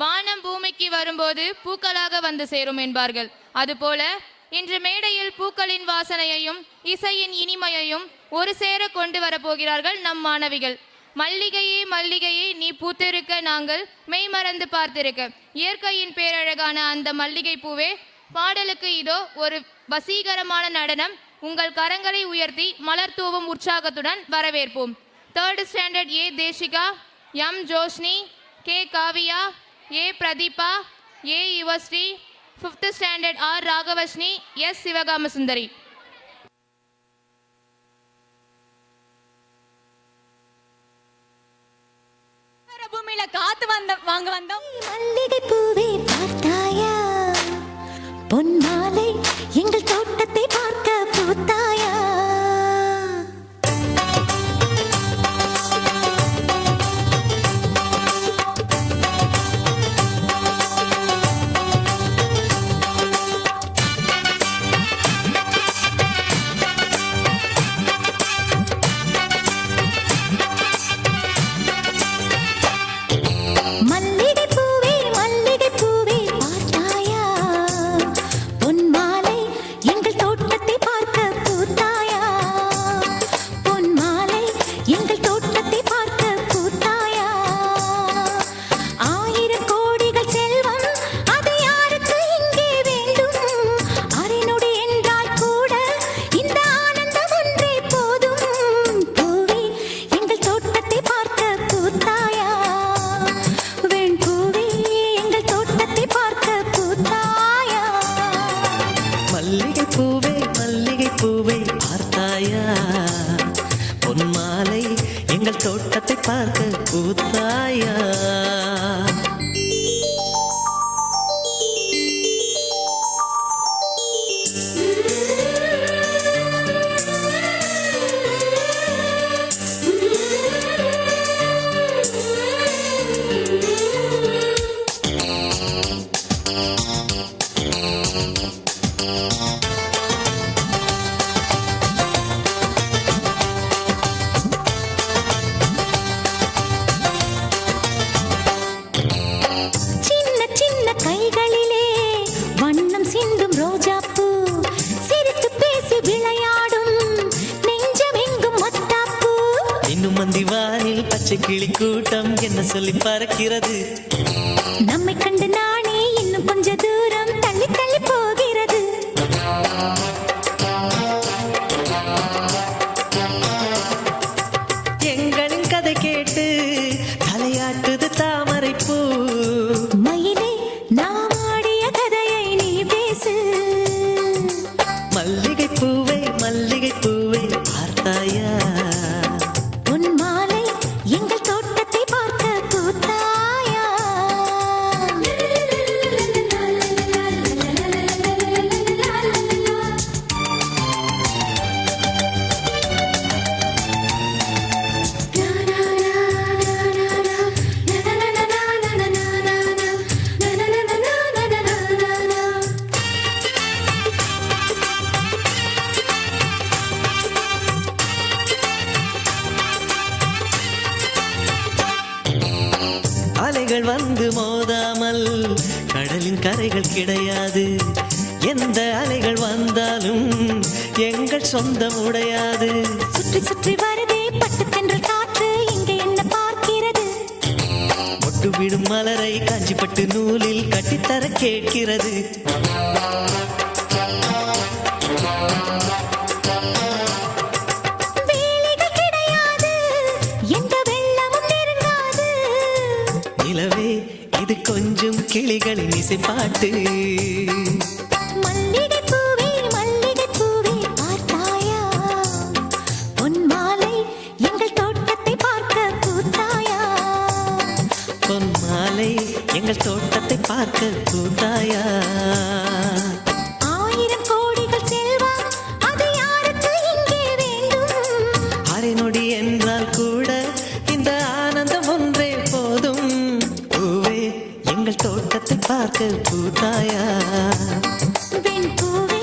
வானம் பூமிக்கு வரும்போது பூக்களாக வந்து சேரும் என்பார்கள். அதுபோல இன்று மேடையில் பூக்களின் வாசனையையும் இசையின் இனிமையையும் ஒரு சேர கொண்டு வரப்போகிறார்கள் நம் மாணவிகள். மல்லிகையே மல்லிகையே நீ பூத்திருக்க நாங்கள் மெய்மறந்து பார்த்திருக்க. இயற்கையின் பேரழகான அந்த மல்லிகை பூவே, பாடலுக்கு இதோ ஒரு வசீகரமான நடனம். உங்கள் கரங்களை உயர்த்தி மலர் தூவும் உற்சாகத்துடன் வரவேற்போம். 3rd standard A Desika, M Joshni, K Kaviya, A Pratheeba, A Yuvasri, 5th standard R Ragavashni, S Sivagama Sundari. பூமியில காத்து வாங்க வந்தோம். மல்லிகை பூவே பார்த்தாயா, பொன்மாலை எங்கள் தோட்டத்தை பார்க்க பூத்தாயா. பொன்மாலை எங்கள் தோட்டத்தை பார்க்க பூத்தாயா. மந்திவானில் பச்சை கிளி கூட்டம் என்ன சொல்லி பறக்கிறது. நம்மை கண்டு நானே இன்னும் கொஞ்ச தூரம் தள்ளி தள்ளி போகிறது. எங்களின் கதை கேட்டு தலையாட்டுது தாமரை பூ. மயிலே நாம் ஆடிய கதையை நீ பேசு. மல்லிகை பூவே மல்லிகை பூவே பார்த்தாயா, அலைகள் வந்து மோதாமல் கடலின் கரைகள் கிடையாது. எந்த அலைகள் வந்தாலும் எங்கள் சொந்தம் உடையாது. சுற்றி சுற்றி வருதே பட்டு தென்றல் காற்று, இங்கே என்ன பார்க்கிறது. மொட்டு விடும் மலரை காஞ்சிப்பட்டு நூலில் கட்டித்தர கேட்கிறது. நிலவே இது கொஞ்சம் கிளிகளின் இசை பாட்டு. மல்லிகை பூவே மல்லிகை பூவே பார்த்தாயா, பொன்மாலை எங்கள் தோட்டத்தை பார்க்க பூத்தாயா. பொன்மாலை எங்கள் தோட்டத்தை பார்க்க பூத்தாயா. ஆயிரம் கோடிகள் செல்வம் அது யாருக்கு இங்கே வேண்டும். அரை நொடி என்றால் கூட இந்த ஆனந்தம் ஒன்றே போதும். பூவே எங்கள் தோட்டத்தை பார்க்க பூத்தாயா. வெண் பூவே